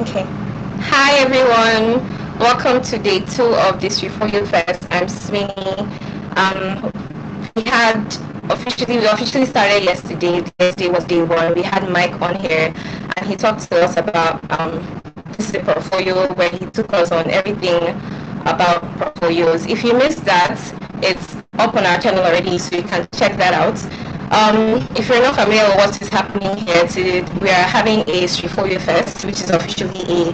Okay. Hi everyone. Welcome to day two of this Refolio Fest. I'm Sweeney. Um, we officially started yesterday. Yesterday was day one. We had Mike on here, and he talked to us about this is a portfolio where he took us on everything about portfolios. If you missed that, it's up on our channel already, so you can check that out. If you're not familiar with what is happening here today, we are having a Refolio Fest, which is officially a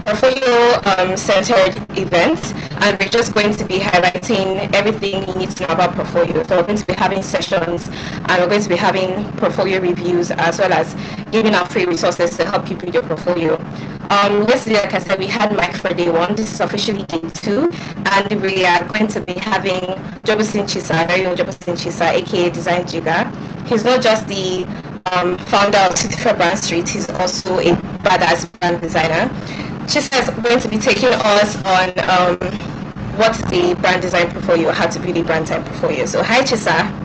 portfolio centered event, and we're just going to be highlighting everything you need to know about portfolio. So we're going to be having sessions, and we're going to be having portfolio reviews, as well as giving out free resources to help you build your portfolio. Yesterday, like I said, we had Mike for day one. This is officially day two, and we are going to be having Joboson Chisa, very own Joboson Chisa, aka Design Jiga. He's not just the founder of 64 Brand Street, he's also a badass brand designer. Chisa is going to be taking us on what's the brand design portfolio, how to build a brand type portfolio. So hi Chisa.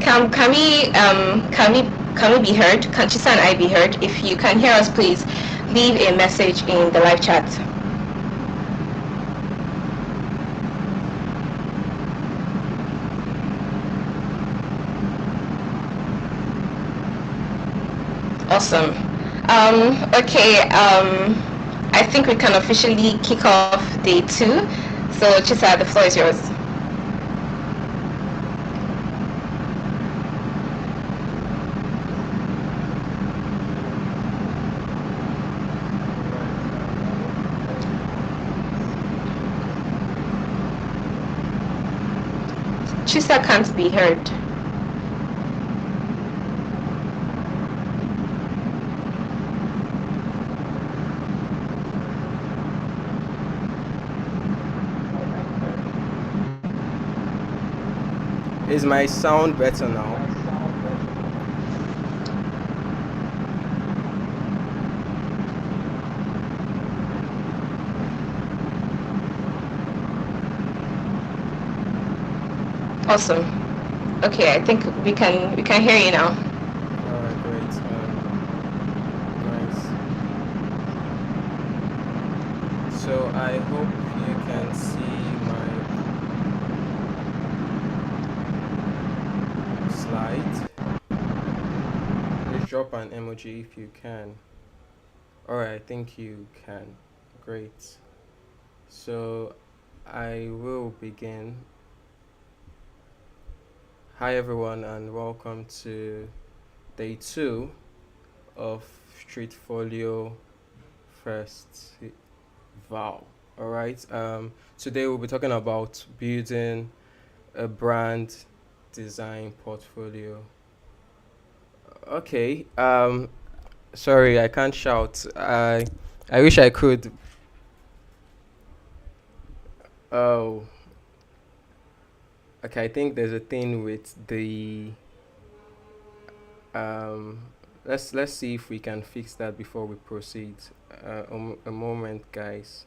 Can we be heard? Can Chisa and I be heard? If you can hear us, please leave a message in the live chat. Awesome. Okay. I think we can officially kick off day two. So Chisa, the floor is yours. Chisa can't be heard. Is my sound better now? Awesome. Okay, I think we can hear you now. Alright, great. Nice. So I hope you can see my slide. Please drop an emoji if you can. Alright, I think you can. Great. So I will begin. Hi everyone and welcome to day two of Streetfolio First Vow. All right. Today we'll be talking about building a brand design portfolio. Okay. Sorry, I can't shout. I wish I could. Oh, okay. I think there's a thing with the um. Let's see if we can fix that before we proceed. A moment, guys.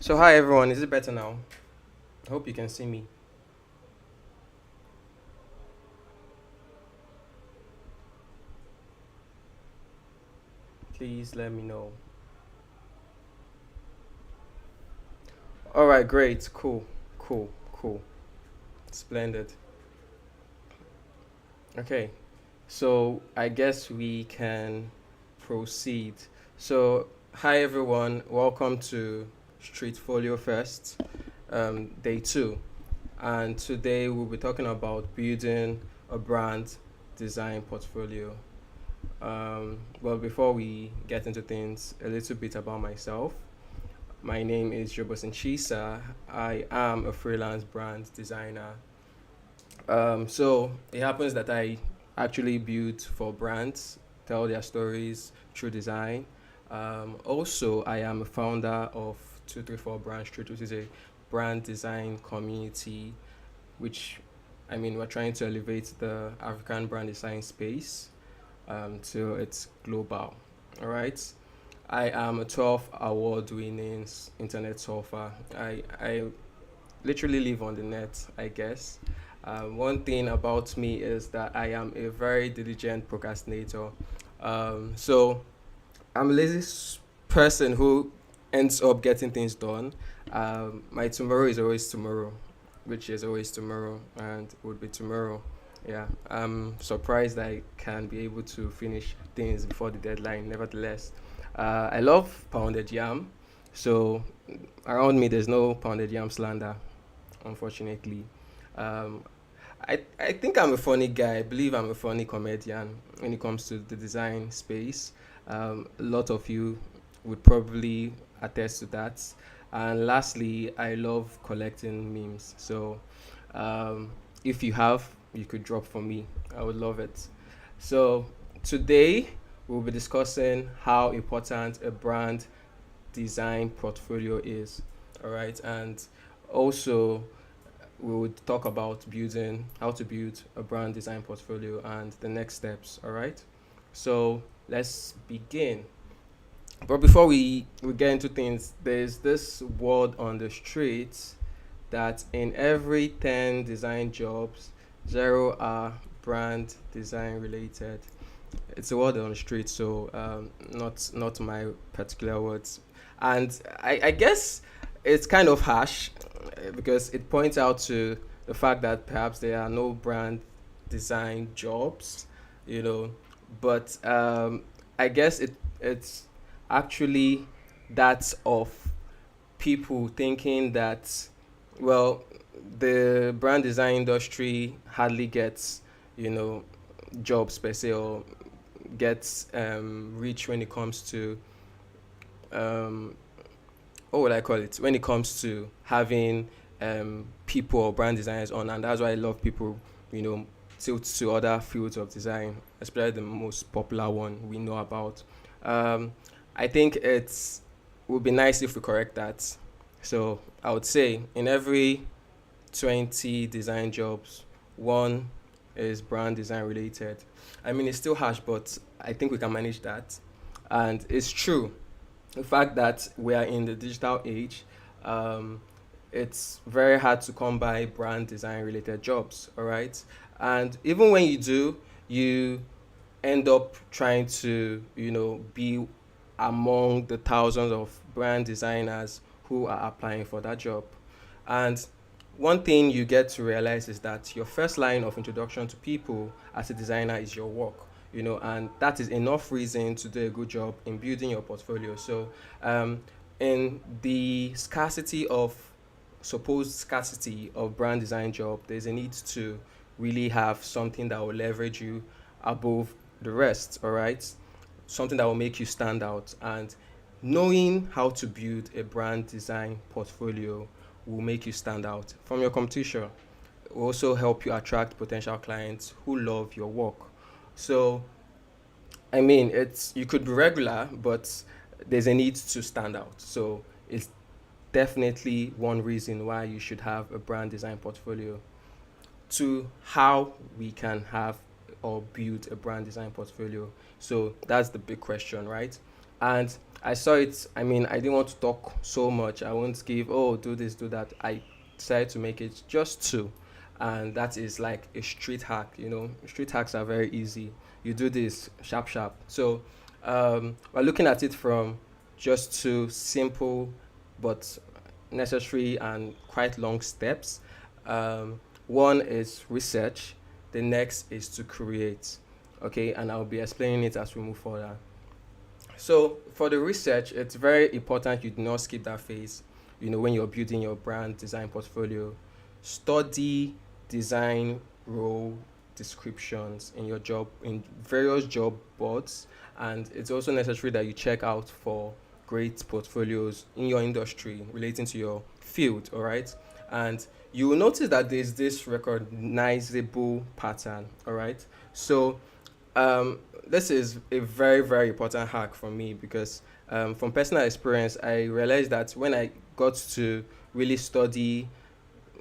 So, hi everyone, is it better now? I hope you can see me. Please let me know. All right, great, cool, splendid. Okay, so I guess we can proceed. So, hi everyone, welcome to Street Folio First, day two. And today we'll be talking about building a brand design portfolio. Well, before we get into things, a little bit about myself. My name is Joboson Chisa. I am a freelance brand designer. So it happens that I actually build for brands, tell their stories through design. Also, I am a founder of 234 Brand Street, which is a brand design community, which I mean, we're trying to elevate the African brand design space till it's global. All right. I am a 12 award winning internet surfer. I literally live on the net, I guess. One thing about me is that I am a very diligent procrastinator. So I'm a person who ends up getting things done. My tomorrow is always tomorrow, which is always tomorrow and would be tomorrow. Yeah, I'm surprised I can be able to finish things before the deadline. Nevertheless, I love pounded yam. So around me, there's no pounded yam slander, unfortunately. Um, I think I'm a funny guy. I believe I'm a funny comedian when it comes to the design space. A lot of you would probably attest to that. And lastly, I love collecting memes. So um, if you have, you could drop for me. I would love it. So today we'll be discussing how important a brand design portfolio is. All right. And also we would talk about building how to build a brand design portfolio and the next steps. All right. So let's begin. But before we get into things, there's this word on the streets that in every 10 design jobs, zero are brand design related. It's a word on the street, so not my particular words. And I guess it's kind of harsh because it points out to the fact that perhaps there are no brand design jobs, you know. But I guess it's actually that of people thinking that, well, the brand design industry hardly gets, you know, jobs per se, or gets rich when it comes to um, what would I call it? When it comes to having people or brand designers on, and that's why a lot of people, you know, tilt to other fields of design, especially the most popular one we know about. Um, I think it's would be nice if we correct that. So I would say in every 20 design jobs, one is brand design related. I mean, it's still harsh, but I think we can manage that. And it's true. The fact that we are in the digital age, um, it's very hard to come by brand design related jobs, all right? And even when you do, you end up trying to, you know, be among the thousands of brand designers who are applying for that job. And one thing you get to realize is that your first line of introduction to people as a designer is your work, you know, and that is enough reason to do a good job in building your portfolio. So um, in the scarcity of supposed scarcity of brand design job, there's a need to really have something that will leverage you above the rest, all right? Something that will make you stand out. And knowing how to build a brand design portfolio will make you stand out from your competition. It will also help you attract potential clients who love your work. So, I mean, it's you could be regular, but there's a need to stand out. So, it's definitely one reason why you should have a brand design portfolio. To how we can have or build a brand design portfolio. So that's the big question, right? And I saw it. I mean, I didn't want to talk so much. I won't give, oh, do this, do that. I decided to make it just two. And that is like a street hack. Street hacks are very easy. You do this sharp, sharp. So we're looking at it from just two simple but necessary and quite long steps. One is research, the next is to create. Okay, and I'll be explaining it as we move further. So for the research, it's very important you do not skip that phase. When you're building your brand design portfolio, study design role descriptions in various job boards, and it's also necessary that you check out for great portfolios in your industry relating to your field. All right, and you will notice that there's this recognizable pattern. All right, so this is a very, very important hack for me because from personal experience, I realized that when I got to really study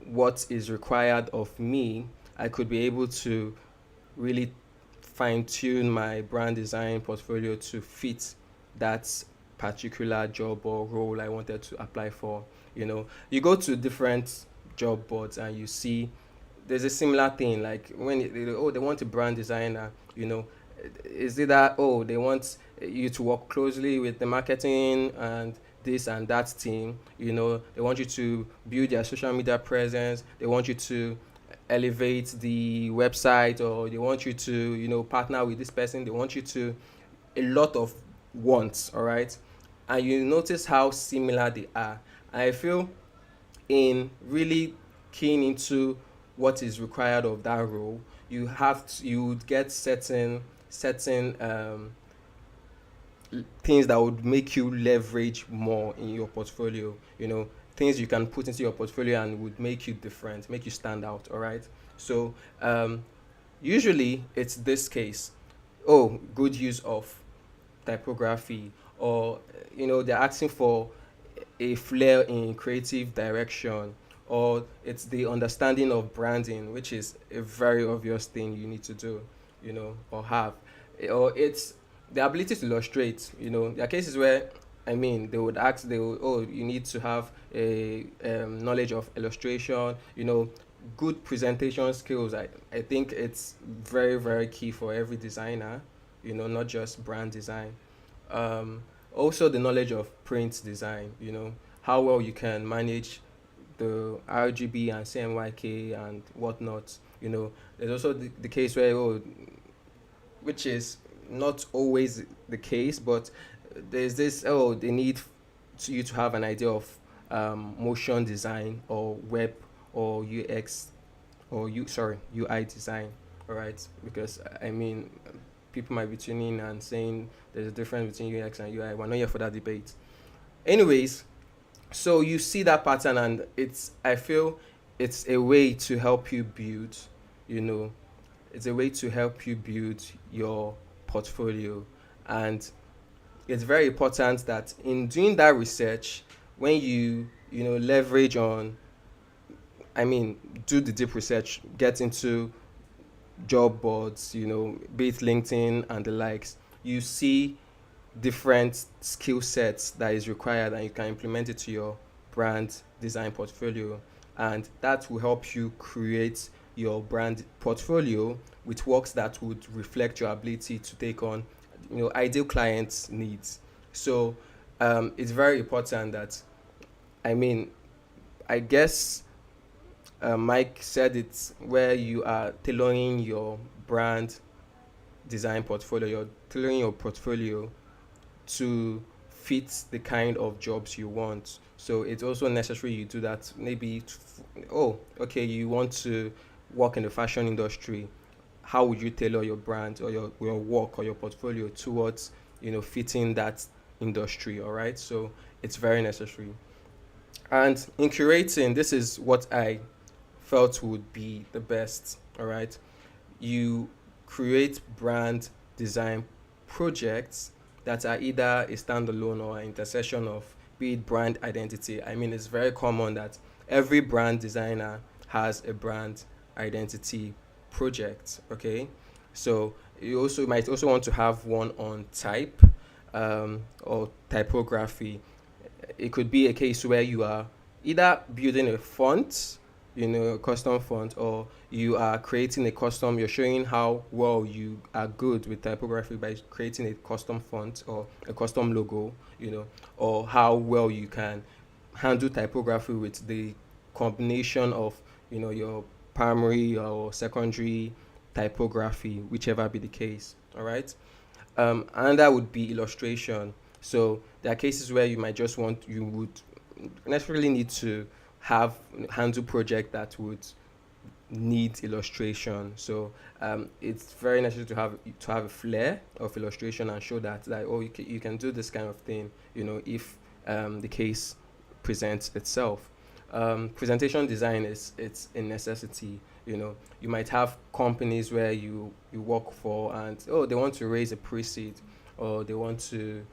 what is required of me, I could be able to really fine tune my brand design portfolio to fit that particular job or role I wanted to apply for. You go to different job boards and you see there's a similar thing like when they want a brand designer. Is it that, oh, they want you to work closely with the marketing and this and that team. They want you to build their social media presence, they want you to elevate the website, or they want you to partner with this person, they want you to a lot of wants. All right, and you notice how similar they are. I feel in really keying into what is required of that role, you would get certain things that would make you leverage more in your portfolio. Things you can put into your portfolio and would make you different, make you stand out. All right, so usually it's this case. Oh, good use of typography, or they're asking for a flair in creative direction, or it's the understanding of branding, which is a very obvious thing you need to do, or have, or it's the ability to illustrate. There are cases where, I mean, they would, oh, you need to have a knowledge of illustration, good presentation skills. I think it's very, very key for every designer, not just brand design. Also, the knowledge of print design, how well you can manage the RGB and CMYK and whatnot. There's also the case where, oh, which is not always the case, but there's this, oh, they need you to have an idea of motion design or web or UX or UI design. All right, because I mean, people might be tuning in and saying there's a difference between UX and UI. We're not here for that debate. Anyways, so you see that pattern, and I feel it's a way to help you build, you know, it's a way to help you build your portfolio. And it's very important that in doing that research, when leverage on, I mean, do the deep research, get into job boards, be it LinkedIn and the likes, you see different skill sets that is required, and you can implement it to your brand design portfolio. And that will help you create your brand portfolio with works that would reflect your ability to take on ideal clients' needs. So it's very important that, I mean, I guess Mike said it's where you are tailoring your brand design portfolio, you're tailoring your portfolio to fit the kind of jobs you want. So it's also necessary you do that. Maybe, oh, okay, you want to work in the fashion industry. How would you tailor your brand or your work or your portfolio towards fitting that industry? All right, so it's very necessary. And in curating, this is what I felt would be the best. All right, you create brand design projects that are either a standalone or an intersection of, be it brand identity. I mean, it's very common that every brand designer has a brand identity project. Okay, so you might also want to have one on type. or typography. It could be a case where you are either building a font, a custom font, or you are creating a custom. You're showing how well you are good with typography by creating a custom font or a custom logo, or how well you can handle typography with the combination of your primary or secondary typography, whichever be the case. All right. And that would be illustration. So there are cases where you would necessarily need to have handle project that would need illustration. So it's very necessary to have a flair of illustration and show that like, oh, you can do this kind of thing. If the case presents itself. Presentation design is it's a necessity. You might have companies where you work for, and oh, they want to raise a pre-seed, or they want to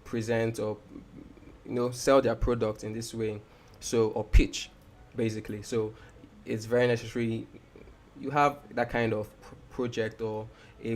present or sell their product in this way, so or pitch basically. So it's very necessary you have that kind of project or a